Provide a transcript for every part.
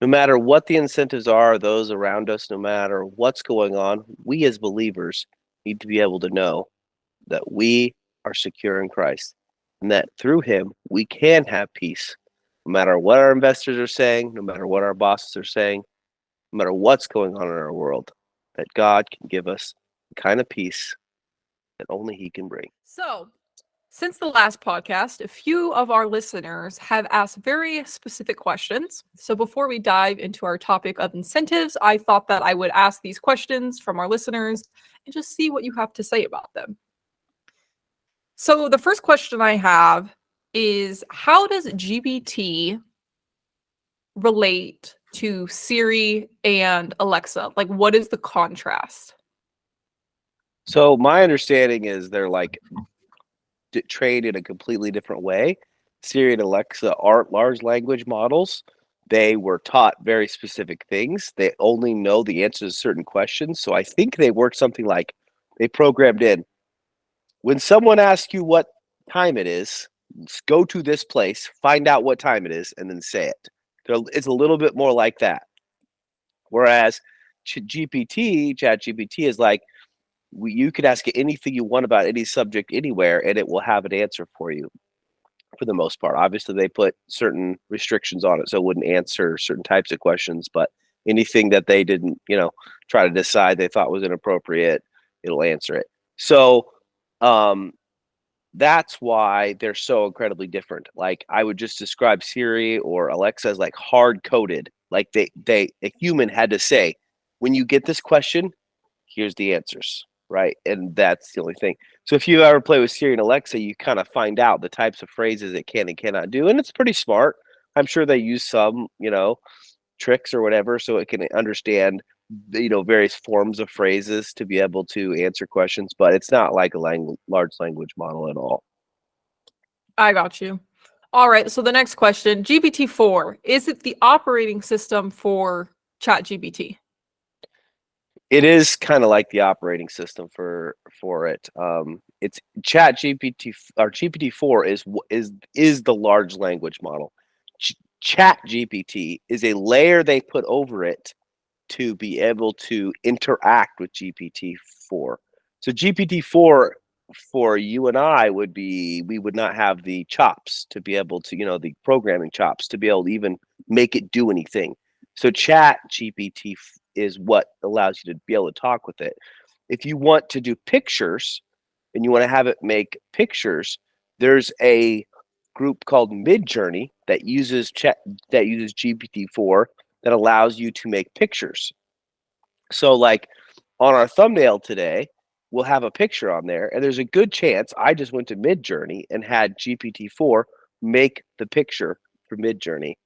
No matter what the incentives are, those around us, no matter what's going on, we as believers need to be able to know that we are secure in Christ and that through him we can have peace. No matter what our investors are saying, no matter what our bosses are saying, no matter what's going on in our world, that God can give us the kind of peace that only he can bring. So, since the last podcast, a few of our listeners have asked very specific questions. So, before we dive into our topic of incentives, I thought that I would ask these questions from our listeners and just see what you have to say about them. So, the first question I have is, how does GPT relate to Siri and Alexa? Like, what is the contrast? So my understanding is they're like trained in a completely different way. Siri and Alexa aren't large language models. They were taught very specific things. They only know the answers to certain questions. So I think they work something like they programmed in when someone asks you what time it is, go to this place, find out what time it is, and then say it. It's a little bit more like that. Whereas ChatGPT is like, you could ask it anything you want about any subject anywhere, and it will have an answer for you for the most part. Obviously, they put certain restrictions on it, so it wouldn't answer certain types of questions, but anything that they didn't, try to decide they thought was inappropriate, it'll answer it. So, that's why they're so incredibly different. Like I would just describe Siri or Alexa as like hard coded. Like a human had to say, when you get this question, here's the answers, right? And that's the only thing. So if you ever play with Siri and Alexa, you kind of find out the types of phrases it can and cannot do, and it's pretty smart. I'm sure they use some, tricks or whatever, so it can understand, various forms of phrases to be able to answer questions. But it's not like a large language model at all. I got you. All right. So the next question, GPT-4, is it the operating system for ChatGPT? It is kind of like the operating system for it. It's Chat GPT or GPT-4 is the large language model. Chat GPT is a layer they put over it to be able to interact with GPT-4. So GPT-4 for you and I we would not have the chops to be able to, the programming chops to be able to even make it do anything. So Chat GPT is what allows you to be able to talk with it. If you want to do pictures and you want to have it make pictures, there's a group called Midjourney that uses GPT-4 that allows you to make pictures. So like on our thumbnail today, we'll have a picture on there, and there's a good chance I just went to Midjourney and had GPT-4 make the picture for Midjourney.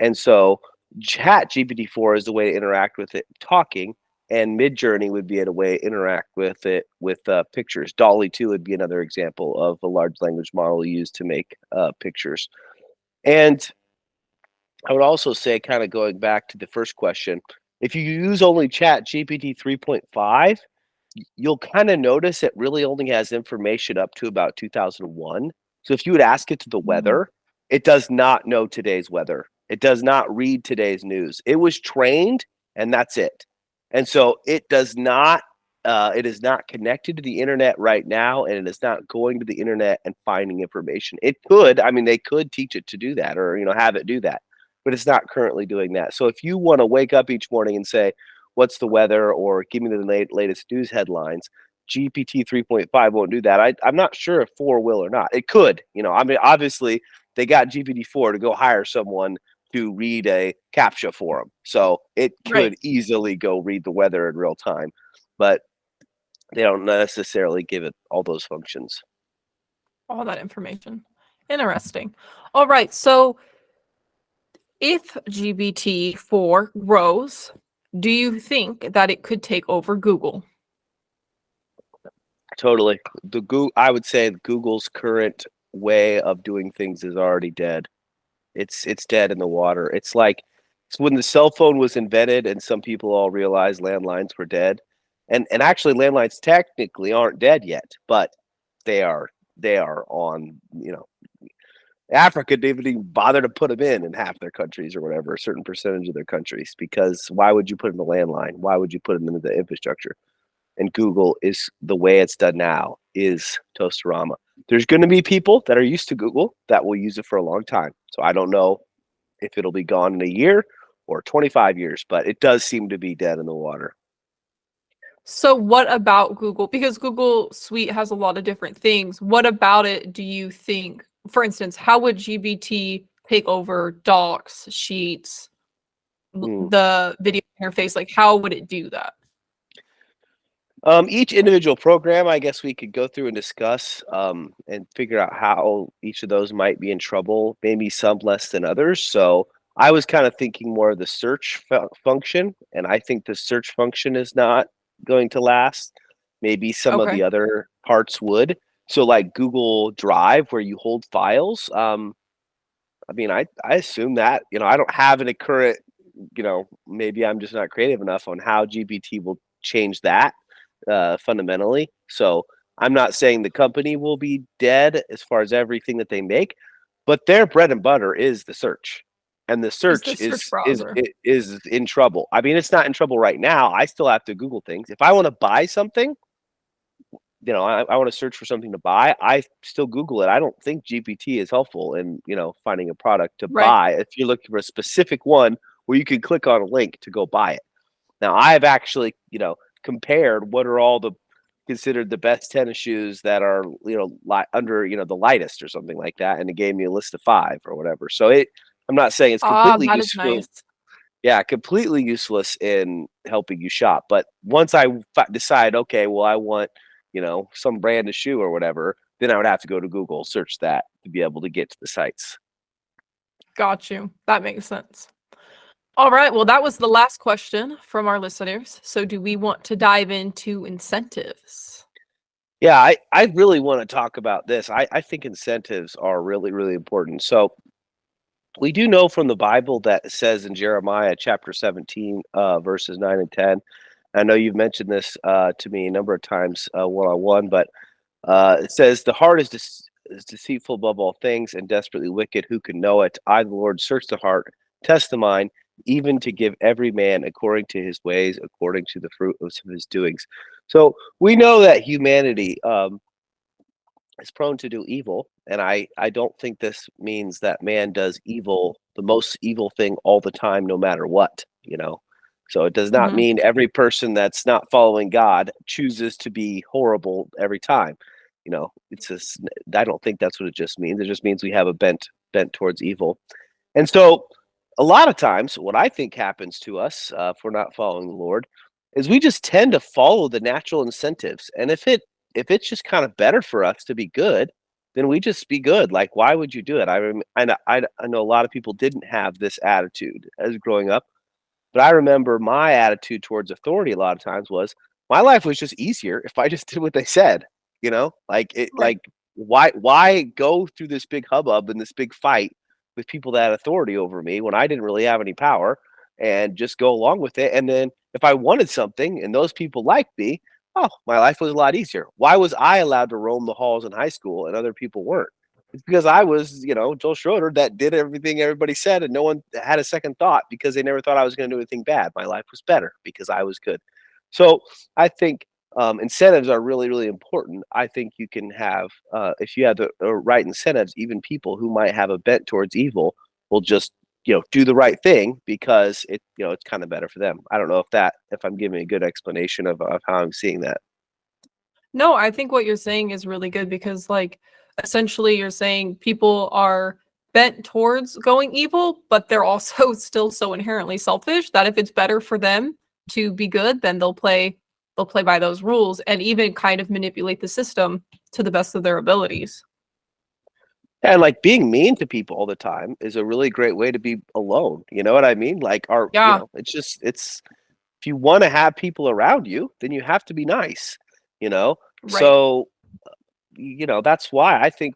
And so Chat GPT-4 is the way to interact with it talking, and Midjourney would be a way to interact with it with pictures. Dolly 2 would be another example of a large language model used to make pictures. And I would also say, kind of going back to the first question, if you use only Chat GPT 3.5, you'll kind of notice it really only has information up to about 2001. So if you would ask it to the weather, it does not know today's weather. It does not read today's news. It was trained, and that's it. And so it does not. It is not connected to the internet right now, and it is not going to the internet and finding information. It could. I mean, they could teach it to do that, or have it do that, but it's not currently doing that. So if you want to wake up each morning and say, what's the weather, or give me the latest news headlines, GPT 3.5 won't do that. I'm not sure if 4 will or not. It could. I mean, obviously, they got GPT-4 to go hire someone to read a CAPTCHA for them. So it could easily go read the weather in real time. But they don't necessarily give it all those functions. All that information. Interesting. All right. So if GPT-4 grows, do you think that it could take over Google? Totally. I would say Google's current way of doing things is already dead. It's dead in the water. It's when the cell phone was invented and some people all realized landlines were dead. And actually landlines technically aren't dead yet, but they are on, Africa didn't even bother to put them in half their countries or whatever, a certain percentage of their countries, because why would you put in the landline? Why would you put them into the infrastructure? And Google is the way it's done now is Toastorama. There's going to be people that are used to Google that will use it for a long time. So I don't know if it'll be gone in a year or 25 years, but it does seem to be dead in the water. So what about Google? Because Google Suite has a lot of different things. What about it do you think, for instance, how would GBT take over Docs, Sheets, Hmm. the video interface? Like, how would it do that? Each individual program, I guess we could go through and discuss and figure out how each of those might be in trouble, maybe some less than others. So I was kind of thinking more of the search function, and I think the search function is not going to last. Maybe some of the Okay. other parts would. So like Google Drive, where you hold files. I mean, I assume that, I don't have any current, maybe I'm just not creative enough on how GPT will change that fundamentally. So I'm not saying the company will be dead as far as everything that they make, but their bread and butter is the search, and the Is search the search is browser. is in trouble. I mean, it's not in trouble right now. I still have to Google things. If I want to buy something, I want to search for something to buy. I still Google it. I don't think GPT is helpful in finding a product to Right. buy if you're looking for a specific one where you can click on a link to go buy it. Now, I've actually, compared what are all the considered the best tennis shoes that are, under, the lightest or something like that, and it gave me a list of 5 or whatever. So I'm not saying it's Ah, completely that is useful. nice. Yeah, completely useless in helping you shop. But once I decide, okay, well, I want, some brand of shoe or whatever, then I would have to go to Google, search that to be able to get to the sites. Got you. That makes sense. All right. Well, that was the last question from our listeners. So, do we want to dive into incentives? Yeah, I really want to talk about this. I think incentives are really, really important. So we do know from the Bible that it says in Jeremiah chapter 17, verses 9 and 10. I know you've mentioned this to me a number of times one on one, but it says, "The heart is deceitful above all things and desperately wicked. Who can know it? I, the Lord, search the heart, test the mind, even to give every man according to his ways, according to the fruit of his doings." So we know that humanity is prone to do evil, and I don't think this means that man does evil, the most evil thing all the time, no matter what. So it does not Hmm. mean every person that's not following God chooses to be horrible every time. It's just I don't think that's what it just means. It just means we have a bent towards evil. And so a lot of times what I think happens to us if we're not following the Lord is we just tend to follow the natural incentives. And if it's just kind of better for us to be good, then we just be good. Like, why would you do it? I know a lot of people didn't have this attitude as growing up, but I remember my attitude towards authority a lot of times was my life was just easier if I just did what they said, like it Right. like why go through this big hubbub and this big fight with people that had authority over me when I didn't really have any power, and just go along with it. And then if I wanted something and those people liked me, oh, my life was a lot easier. Why was I allowed to roam the halls in high school and other people weren't? It's because I was, Joel Schroeder that did everything everybody said, and no one had a second thought because they never thought I was going to do anything bad. My life was better because I was good. So I think incentives are really, really important. I think you can have, if you have the right incentives, even people who might have a bent towards evil will just, do the right thing because it's kind of better for them. I don't know if I'm giving a good explanation of how I'm seeing that. No, I think what you're saying is really good because, like, essentially, you're saying people are bent towards going evil, but they're also still so inherently selfish that if it's better for them to be good, then they'll play by those rules and even kind of manipulate the system to the best of their abilities. And like being mean to people all the time is a really great way to be alone. You know what I mean? Like, Yeah, it's if you want to have people around you, then you have to be nice, you know? right, So, that's why I think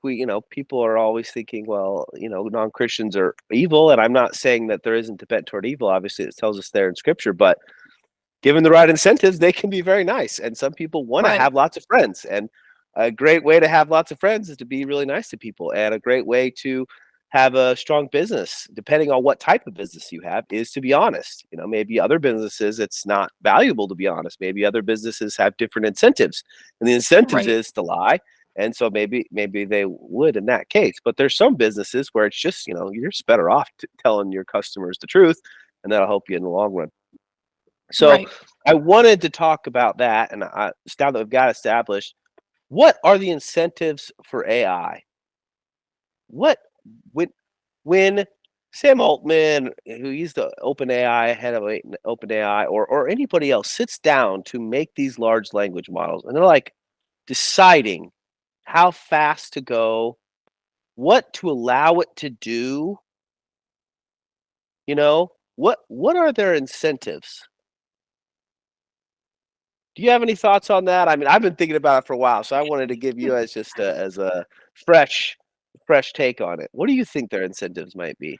people are always thinking, well, non-Christians are evil. And I'm not saying that there isn't a bent toward evil. Obviously, it tells us there in scripture, but given the right incentives, they can be very nice. And some people want to right. have lots of friends. And a great way to have lots of friends is to be really nice to people. And a great way to have a strong business, depending on what type of business you have, is to be honest. Maybe other businesses, it's not valuable to be honest. Maybe other businesses have different incentives, and the incentives Right. is to lie. And so maybe they would in that case. But there's some businesses where it's just, you're just better off telling your customers the truth, and that'll help you in the long run. So Right. I wanted to talk about that, and now that we've got established, what are the incentives for AI? What when when Sam Altman, who he's the OpenAI head of OpenAI, or anybody else sits down to make these large language models, and they're like deciding how fast to go, what to allow it to do, what are their incentives? Do you have any thoughts on that? I mean, I've been thinking about it for a while, so I wanted to give you as just as a fresh take on it. What do you think their incentives might be?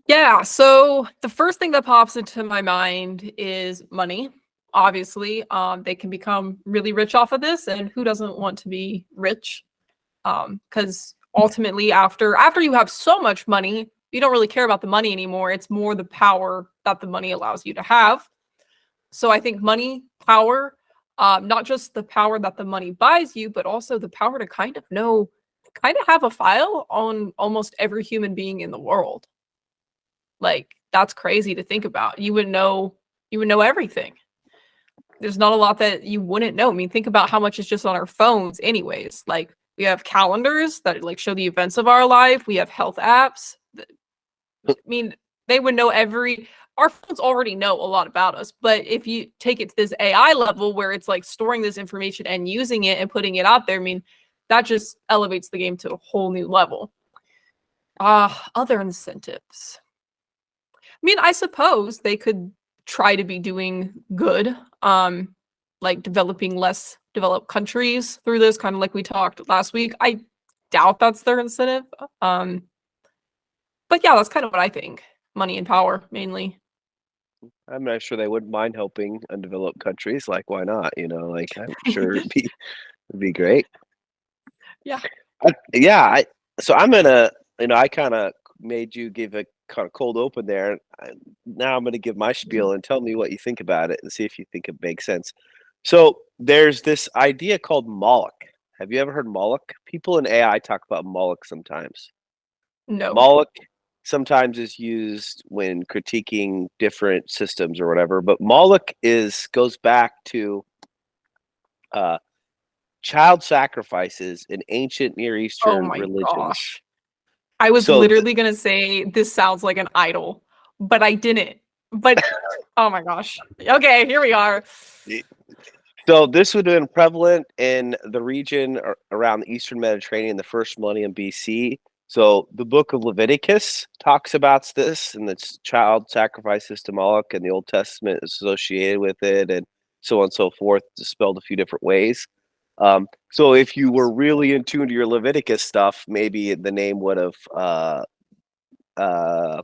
Yeah, so the first thing that pops into my mind is money. Obviously, they can become really rich off of this, and who doesn't want to be rich? Because ultimately, after you have so much money, you don't really care about the money anymore. It's more the power that the money allows you to have. So I think money, power, not just the power that the money buys you, but also the power to kind of have a file on almost every human being in the world. Like, that's crazy to think about. You would know everything. There's not a lot that you wouldn't know. I mean, think about how much is just on our phones anyways. Like, we have calendars that like show the events of our life. We have health apps. I mean, they would know our phones already know a lot about us, but if you take it to this AI level where it's like storing this information and using it and putting it out there, I mean, that just elevates the game to a whole new level. Other incentives. I mean, I suppose they could try to be doing good, like developing less developed countries through this, kind of like we talked last week. I doubt that's their incentive. Um, but yeah, that's kind of what I think. Money and power, mainly. I'm not sure they wouldn't mind helping undeveloped countries. Like, why not? Like I'm sure it'd be great. Yeah. Yeah. So I'm gonna, I kind of made you give a kind of cold open there. Now I'm gonna give my spiel and tell me what you think about it and see if you think it makes sense. So there's this idea called Moloch. Have you ever heard Moloch? People in AI talk about Moloch sometimes. No. Moloch sometimes is used when critiquing different systems or whatever, but Moloch goes back to uh, child sacrifices in ancient Near Oh Eastern my religions. gosh. I was So, literally gonna say this sounds like an idol, but I didn't. But oh my gosh. Okay, here we are. so this would have been prevalent in the region around the Eastern Mediterranean, the first millennium BC. So the book of Leviticus talks about this, and it's child sacrifices to Moloch, and the Old Testament is associated with it, and so on and so forth, spelled a few different ways. So if you were really in tune to your Leviticus stuff, maybe the name would have uh,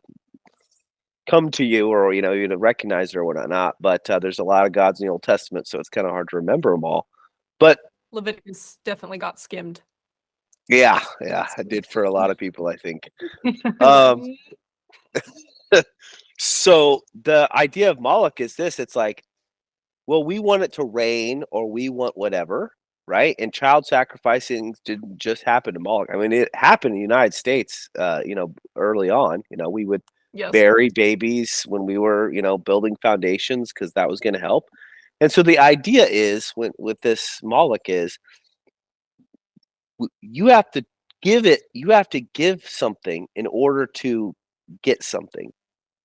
come to you, or you'd have recognized it or whatnot. But there's a lot of gods in the Old Testament, so it's kind of hard to remember them all. But Leviticus definitely got skimmed. yeah, I did for a lot of people, I think. Um, so the idea of Moloch is this: it's like, well, we want it to rain, or we want whatever, right? And child sacrificing didn't just happen to Moloch. I mean, it happened in the United States, early on. We would Yes. bury babies when we were, building foundations because that was going to help. And so the idea is, with this Moloch is, you have to you have to give something in order to get something.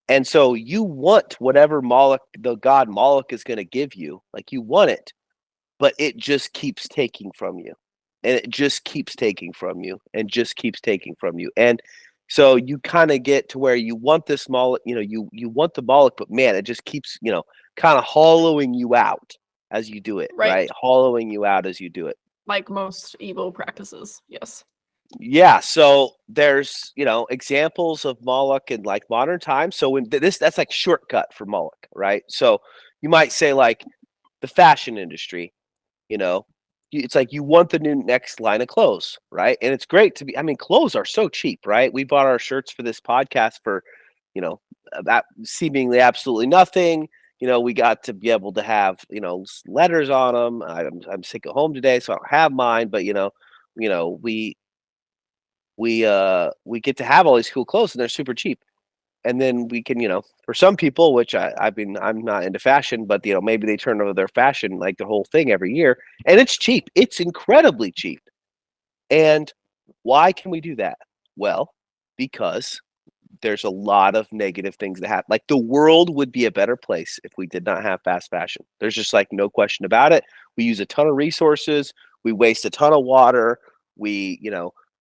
And so you want whatever Moloch, the god Moloch, is going to give you, like you want it, but it just keeps taking from you, and it just keeps taking from you, and just keeps taking from you. And so you kind of get to where you want this Moloch, you want the Moloch, but man, it just keeps, kind of hollowing you out as you do it, Right. right? Hollowing you out as you do it. Like most evil practices. Yes. Yeah, so there's, examples of Moloch in like modern times. So when that's like shortcut for Moloch, right? So you might say like the fashion industry, you know, it's like you want the new next line of clothes, right? And it's great to be. I mean, clothes are so cheap, right? We bought our shirts for this podcast for, that seemingly absolutely nothing. We got to be able to have letters on them. I'm sick at home today, so I don't have mine. But we get to have all these cool clothes, and they're super cheap. And then we can, for some people, which I'm not into fashion, but maybe they turn over their fashion like the whole thing every year, and it's cheap. It's incredibly cheap. And why can we do that? Well, because there's a lot of negative things that happen. Like the world would be a better place if we did not have fast fashion. There's just like no question about it. We use a ton of resources. We waste a ton of water. We,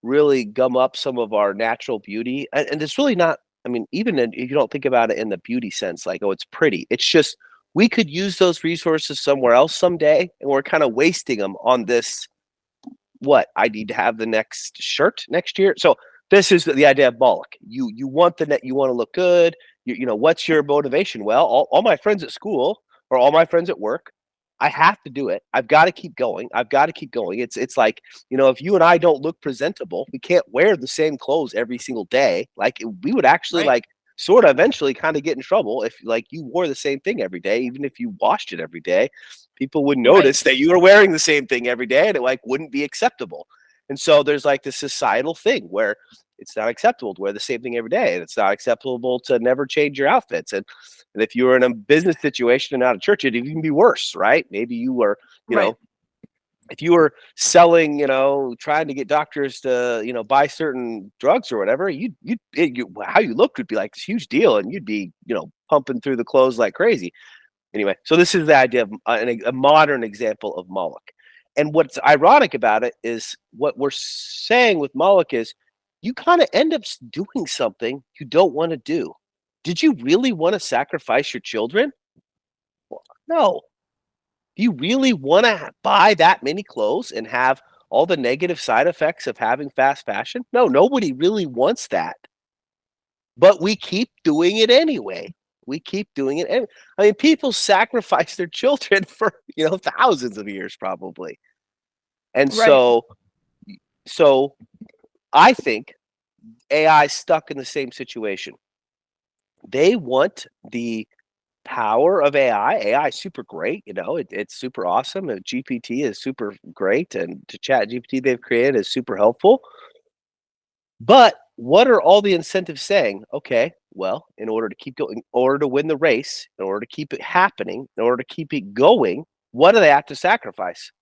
really gum up some of our natural beauty. And it's really not, I mean, if you don't think about it in the beauty sense, like, oh, it's pretty. It's just we could use those resources somewhere else someday. And we're kind of wasting them on this. What? I need to have the next shirt next year. So this is the idea of Moloch. You want the net. You want to look good. What's your motivation? Well, all my friends at school or all my friends at work, I have to do it. I've got to keep going. I've got to keep going. It's like, if you and I don't look presentable, we can't wear the same clothes every single day. Like we would actually Right. like sort of eventually kind of get in trouble if like you wore the same thing every day, even if you washed it every day. People would Right. notice that you were wearing the same thing every day, and it like wouldn't be acceptable. And so there's like this societal thing where it's not acceptable to wear the same thing every day, and it's not acceptable to never change your outfits. And if you were in a business situation and not a church, it'd even be worse, right? Maybe you were, Right. if you were selling, trying to get doctors to, buy certain drugs or whatever, how you looked would be like this huge deal, and you'd be, pumping through the clothes like crazy. Anyway, so this is the idea of a modern example of Moloch. And what's ironic about it is what we're saying with Moloch is you kind of end up doing something you don't want to do. Did you really want to sacrifice your children? Well, no. Do you really want to buy that many clothes and have all the negative side effects of having fast fashion? No, nobody really wants that. But we keep doing it anyway. We keep doing it. I mean, people sacrifice their children for, thousands of years probably. And Right. so I think AI is stuck in the same situation. They want the power of AI. AI is super great, it's super awesome. And GPT is super great, and to Chat GPT they've created is super helpful. But what are all the incentives saying? Okay, well, in order to keep going, in order to win the race, in order to keep it happening, in order to keep it going, what do they have to sacrifice?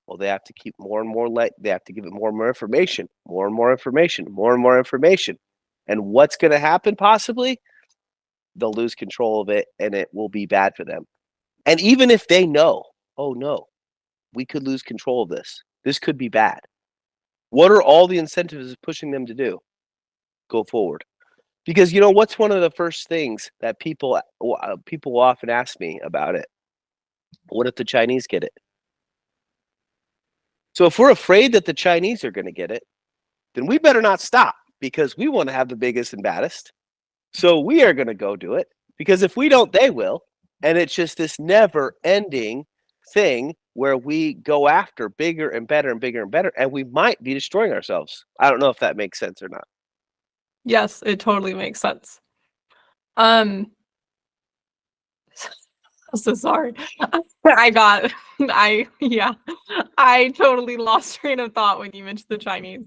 Well, they have to keep more and more they have to give it more and more information, more and more information, more and more information. And what's going to happen possibly? They'll lose control of it and it will be bad for them. And even if they know, oh no, we could lose control of this. This could be bad. What are all the incentives pushing them to do? Go forward. Because what's one of the first things that people often ask me about it? What if the Chinese get it? So if we're afraid that the Chinese are going to get it, then we better not stop because we want to have the biggest and baddest. So we are going to go do it because if we don't, they will. And it's just this never ending thing where we go after bigger and better and bigger and better, and we might be destroying ourselves. I don't know if that makes sense or not. Yes, it totally makes sense. Um, I'm so sorry. Yeah, I totally lost train of thought when you mentioned the Chinese.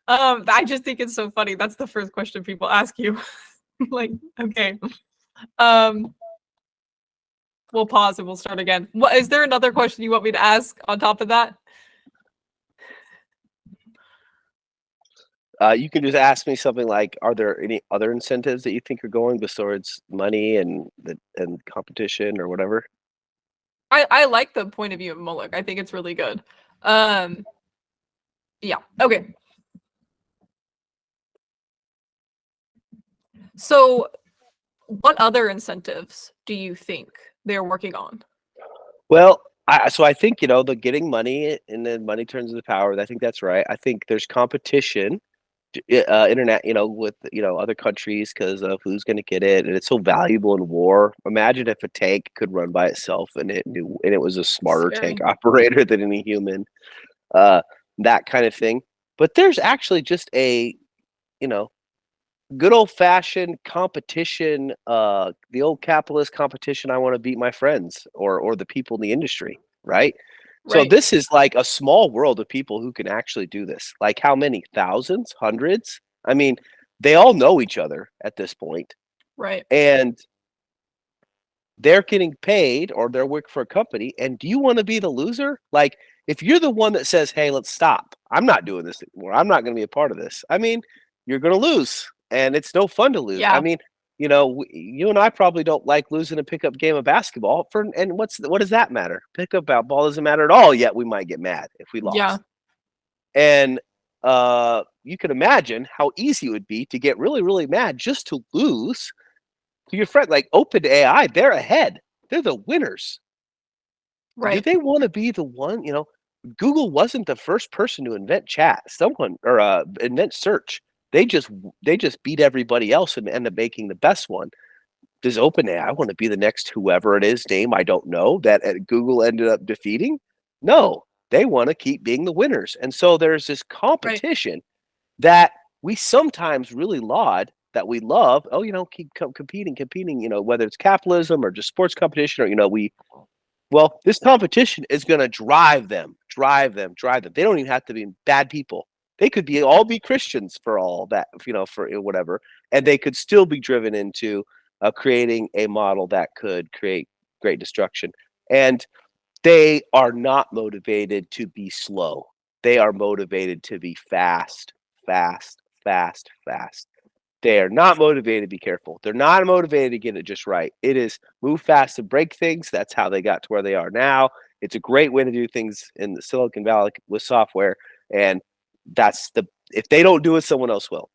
I just think it's so funny. That's the first question people ask you. Like, okay. Um, we'll pause and we'll start again. What is there another question you want me to ask on top of that? You can just ask me something like, "Are there any other incentives that you think are going besides money and competition or whatever?" I like the point of view of Moloch. I think it's really good. Um, yeah. Okay. So, what other incentives do you think they're working on? Well, I think the getting money and then money turns into power. I think that's right. I think there's competition. internet, with other countries because of who's going to get it, and it's so valuable in war. Imagine if a tank could run by itself and it was a smarter tank Scary. operator than any human, uh, that kind of thing. But there's actually just a you know good old fashioned competition, the old capitalist competition. I want to beat my friends or the people in the industry, right? So Right. this is like a small world of people who can actually do this. Like how many? Thousands? Hundreds? I mean, they all know each other at this point, Right. and they're getting paid or they're working for a company. And do you want to be the loser? Like, if you're the one that says, "Hey, let's stop. I'm not doing this anymore. I'm not going to be a part of this." I mean, you're going to lose, and it's no fun to lose. I Yeah. mean, you and I probably don't like losing a pickup game of basketball. And what does that matter? Pickup ball doesn't matter at all. Yet we might get mad if we Yeah. lost. And you can imagine how easy it would be to get really, really mad just to lose to your friend. Like OpenAI, they're ahead. They're the winners. Do Right. they want to be the one? Google wasn't the first person to invent chat. Someone or invent search. They just beat everybody else and end up making the best one. Does OpenAI want to be the next whoever it is name I don't know that Google ended up defeating? No, they want to keep being the winners. And so there's this Right. competition that we sometimes really laud, that we love. Oh, keep competing, whether it's capitalism or just sports competition, or this competition is going to drive them, drive them, drive them. They don't even have to be bad people. They could be Christians for all that, for whatever, and they could still be driven into creating a model that could create great destruction. And they are not motivated to be slow. They are motivated to be fast, fast, fast, fast. They are not motivated to be careful. They're not motivated to get it just right. It is move fast and break things. That's how they got to where they are now. It's a great way to do things in the Silicon Valley with software. And if they don't do it, someone else will.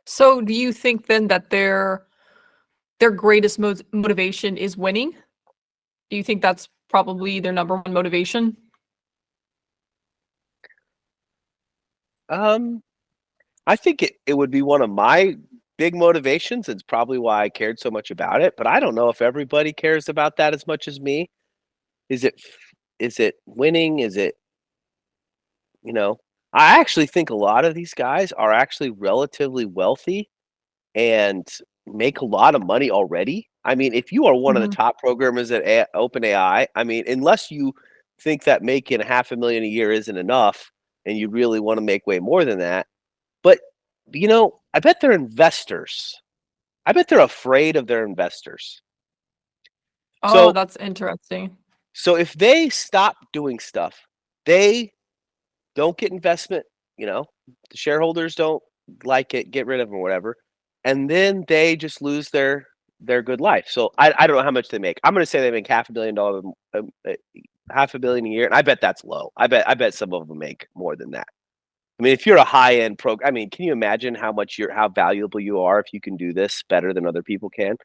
So, do you think then that their greatest motivation is winning? Do you think that's probably their number one motivation? Um, I think it would be one of my big motivations. It's probably why I cared so much about it. But I don't know if everybody cares about that as much as me. Is it is it winning? Is it you know? I actually think a lot of these guys are actually relatively wealthy and make a lot of money already. I mean, if you are one of the Mhm. top programmers at OpenAI, I mean, unless you think that making 500,000 a year isn't enough and you really want to make way more than that, but I bet they're investors. I bet they're afraid of their investors. Oh, So that's interesting. so if they stop doing stuff, they don't get investment, the shareholders don't like it, get rid of them or whatever, and then they just lose their good life. So I don't know how much they make. I'm going to say they make $500 million, 500 million a year, and I bet that's low. I bet some of them make more than that. I mean, if you're a high end I mean, can you imagine how valuable you are if you can do this better than other people can?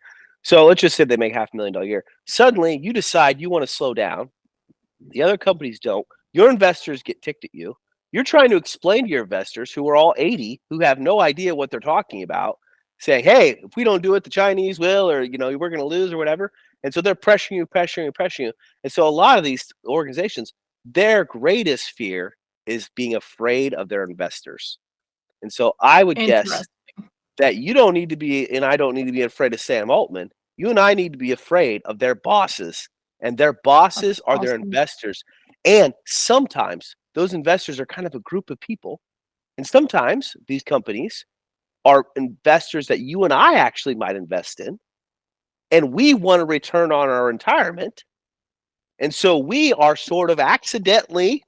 So let's just say they make $500,000 a year. Suddenly, you decide you want to slow down. The other companies don't. Your investors get ticked at you. You're trying to explain to your investors, who are all 80, who have no idea what they're talking about, saying, "Hey, if we don't do it, the Chinese will, or we're going to lose, or whatever." And so they're pressuring you, pressuring you, pressuring you. And so a lot of these organizations, their greatest fear is being afraid of their investors. And so I would guess Interesting. that you don't need to be, and I don't need to be afraid of Sam Altman. You and I need to be afraid of their bosses, and their That's bosses are their awesome. investors. And sometimes those investors are kind of a group of people, and sometimes these companies are investors that you and I actually might invest in, and we want a return on our retirement. And so we are sort of accidentally,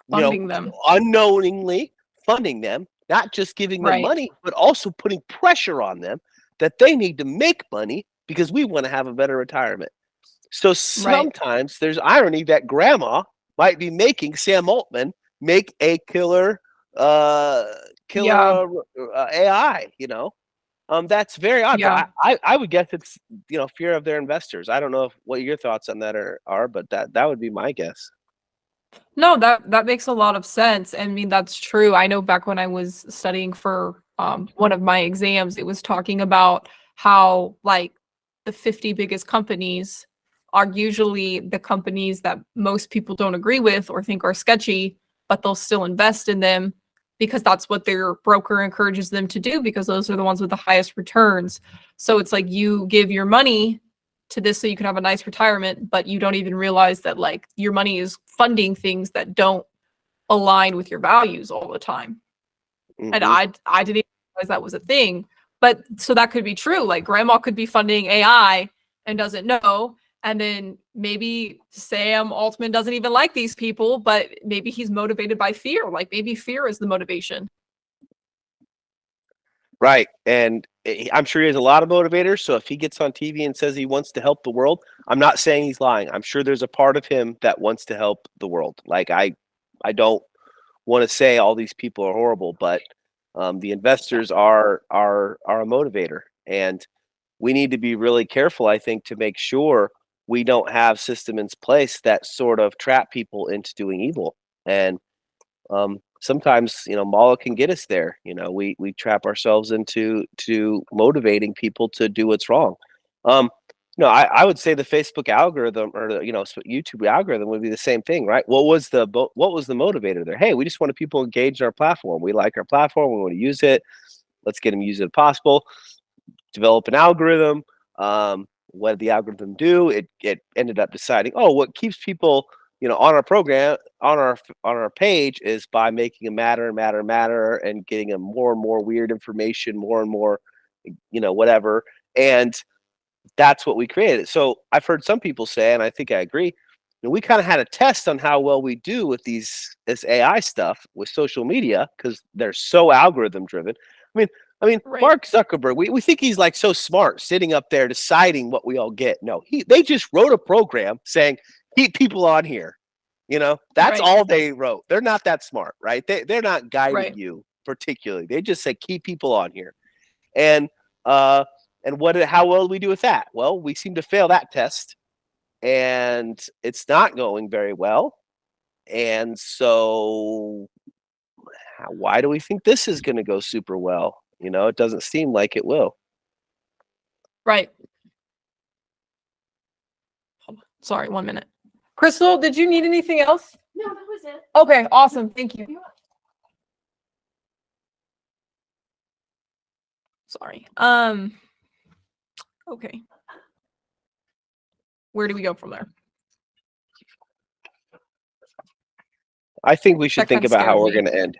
you know, Funding them. unknowingly funding them, not just giving them Right. money, but also putting pressure on them that they need to make money because we want to have a better retirement. So Right. sometimes there's irony that grandma might be making Sam Altman make a uh, Yeah. killer AI. That's very odd, but Yeah. I would guess it's fear of their investors. I don't know what your thoughts on that are, but that would be my guess. No, that makes a lot of sense. I mean, that's true. I know back when I was studying for one of my exams, it was talking about how like the 50 biggest companies are usually the companies that most people don't agree with or think are sketchy, but they'll still invest in them because that's what their broker encourages them to do because those are the ones with the highest returns. So it's like you give your money to this so you can have a nice retirement, but you don't even realize that like your money is funding things that don't align with your values all the time. And Hmm. I didn't even realize that was a thing. But so that could be true. Like grandma could be funding AI and doesn't know. And then maybe Sam Altman doesn't even like these people, but maybe he's motivated by fear. Like maybe fear is the motivation. Right. And I'm sure he has a lot of motivators. So if he gets on TV and says he wants to help the world, I'm not saying he's lying. I'm sure there's a part of him that wants to help the world. Like I don't want to say all these people are horrible, but the investors are a motivator, and we need to be really careful. I think to make sure we don't have system in place that sort of trap people into doing evil. And sometimes Mala can get us there. We trap ourselves into motivating people to do what's wrong. um I would say the Facebook algorithm, or the YouTube algorithm, would be the same thing, right? What was the motivator there? Hey, we just wanted people engaged in our platform. We like our platform, we want to use it. Let's get them use it possible. Develop an algorithm. What did the algorithm do? It ended up deciding, oh, what keeps people on our program, on our page, is by making them matter and getting them more and more weird information, more and more whatever. And that's what we created. So I've heard some people say, and I think I agree, we kind of had a test on how well we do with this AI stuff with social media because they're so algorithm driven. I mean, Right. Mark Zuckerberg, we think he's like so smart sitting up there deciding what we all get. No, they just wrote a program saying, keep people on here. That's Right. all they wrote. They're not that smart, right? They're not guiding Right. you particularly. They just say, keep people on here. And uh, how well do we do with that? Well, we seem to fail that test, and it's not going very well. And so, why do we think this is going to go super well? It doesn't seem like it will. Right. Sorry, 1 minute. Crystal, did you need anything else? No, that was it. Okay, awesome. Thank you. Sorry. Okay. Where do we go from there? I think we should That think kind of about how scared we're me. going to end.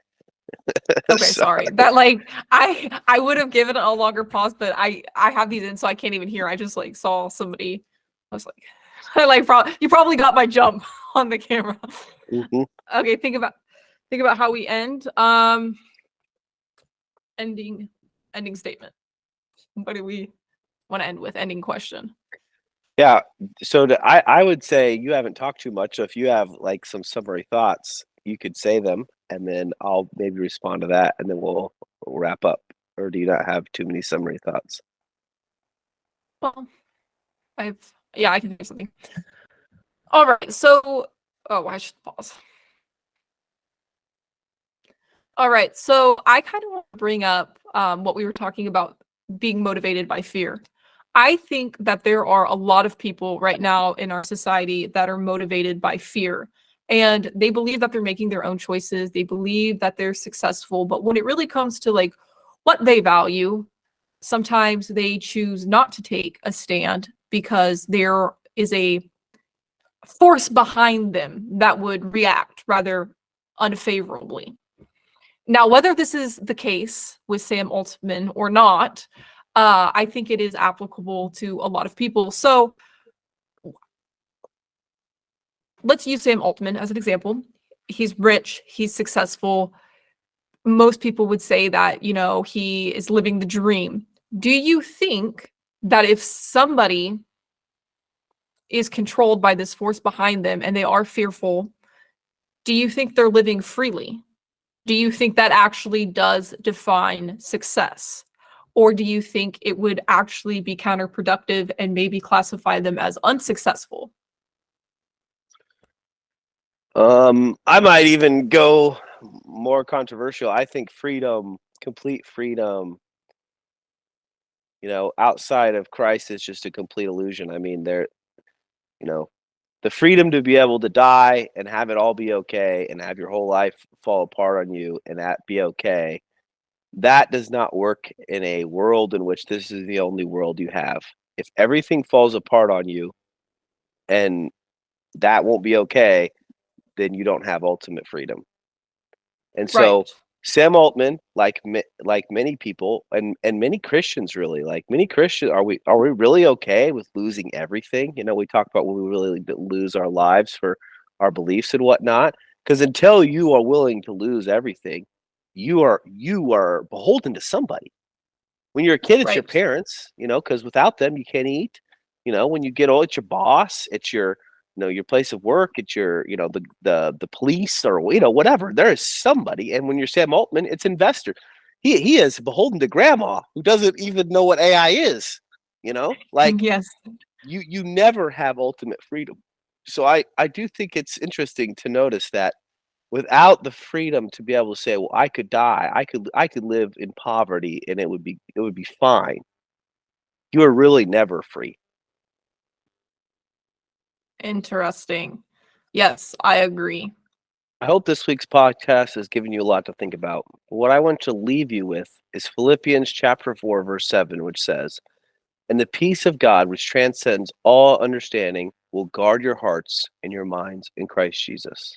Okay, So, sorry. That like I would have given it a longer pause, but I have these in so I can't even hear. I just like saw somebody. I was like, I like you probably got my jump on the camera. mhm. Okay, think about how we end. Ending statement. What do we want to end with? Ending question. Yeah. So I would say you haven't talked too much. So if you have like some summary thoughts, you could say them, and then I'll maybe respond to that, and then we'll wrap up. Or do you not have too many summary thoughts? Well, I can do something. All right. So, oh, I should pause. All right. So I kind of want to bring up what we were talking about being motivated by fear. I think that there are a lot of people right now in our society that are motivated by fear. And they believe that they're making their own choices. They believe that they're successful. But when it really comes to like what they value, sometimes they choose not to take a stand because there is a force behind them that would react rather unfavorably. Now, whether this is the case with Sam Altman or not, I think it is applicable to a lot of people. So let's use Sam Altman as an example. He's rich, he's successful. Most people would say that, he is living the dream. Do you think that if somebody is controlled by this force behind them and they are fearful, do you think they're living freely? Do you think that actually does define success? Or do you think it would actually be counterproductive and maybe classify them as unsuccessful? I might even go more controversial. I think freedom, complete freedom, outside of Christ is just a complete illusion. I mean, you know, the freedom to be able to die and have it all be okay and have your whole life fall apart on you and that be okay. That does not work in a world in which this is the only world you have. If everything falls apart on you and that won't be okay, then you don't have ultimate freedom. And so Right. Sam Altman, like many people and many Christians, really, like many Christians, are we really okay with losing everything? We talk about when we really lose our lives for our beliefs and whatnot. Because until you are willing to lose everything, you are beholden to somebody. When you're a kid, it's your Right. parents, because without them, you can't eat. When you get old, it's your boss, it's your place of work, it's the police or whatever. There is somebody, and when you're Sam Altman, it's investor. He is beholden to grandma who doesn't even know what AI is. Like Yes. you never have ultimate freedom. So I do think it's interesting to notice that without the freedom to be able to say, "Well, I could die. I could live in poverty and it would be fine." You are really never free. Interesting. Yes, I agree. I hope this week's podcast has given you a lot to think about. What I want to leave you with is Philippians chapter 4 verse 7, which says, "And the peace of God, which transcends all understanding, will guard your hearts and your minds in Christ Jesus."